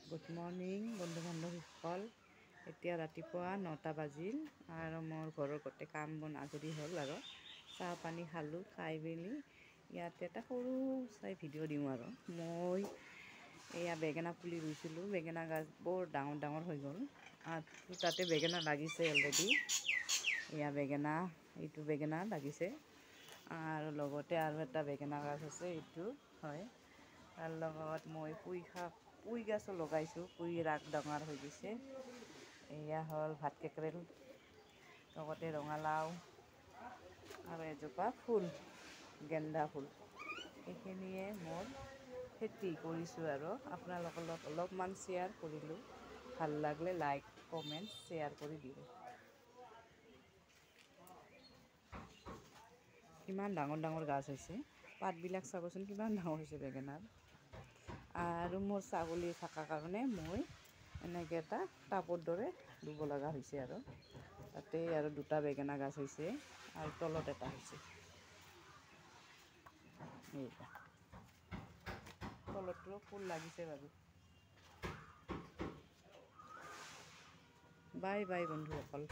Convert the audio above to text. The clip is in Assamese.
গুড মৰ্ণিং বন্ধু বান্ধৱীসকল। এতিয়া ৰাতিপুৱা 9টা বাজিল আৰু মোৰ ঘৰৰ গোটেই কাম বন আজৰি হ'ল আৰু চাহ পানী খালোঁ। খাই মেলি ইয়াতে এটা সৰু চাই ভিডিঅ' দিওঁ আৰু মই এয়া বেঙেনা পুলি ৰুইছিলোঁ। বেঙেনা গাছ বৰ ডাঙৰ ডাঙৰ হৈ গ'ল আৰু তাতে বেঙেনা লাগিছে অলৰেডি। এয়া বেঙেনা, এইটো বেঙেনা লাগিছে আৰু লগতে আৰু এটা বেঙেনা গাছ আছে, এইটো হয়। তাৰ লগত মই পুই গছো লগাইছোঁ। পুই ৰাগ ডাঙৰ হৈ গৈছে। এয়া হ'ল ভাত কেৰেলা, লগতে ৰঙালাও আৰু এজোপা ফুল, গেন্দা ফুল। এইখিনিয়ে মোৰ খেতি কৰিছোঁ আৰু আপোনালোকৰ লগত অলপমান শ্বেয়াৰ কৰিলোঁ। ভাল লাগিলে লাইক কমেণ্ট শ্বেয়াৰ কৰি দিব। কিমান ডাঙৰ ডাঙৰ গাছ হৈছে, পাতবিলাক চাবচোন কিমান ডাঙৰ হৈছে বেঙেনাৰ। আৰু মোৰ ছাগলী থকাৰ কাৰণে মই এনেকৈ এটা টাবৰ দৰে ৰুব লগা হৈছে আৰু তাতে আৰু দুটা বেঙেনা গাছ হৈছে আৰু তলত এটা হৈছে। এইটা তলতো ফুল লাগিছে বাৰু। বাই বাই বন্ধুসকল।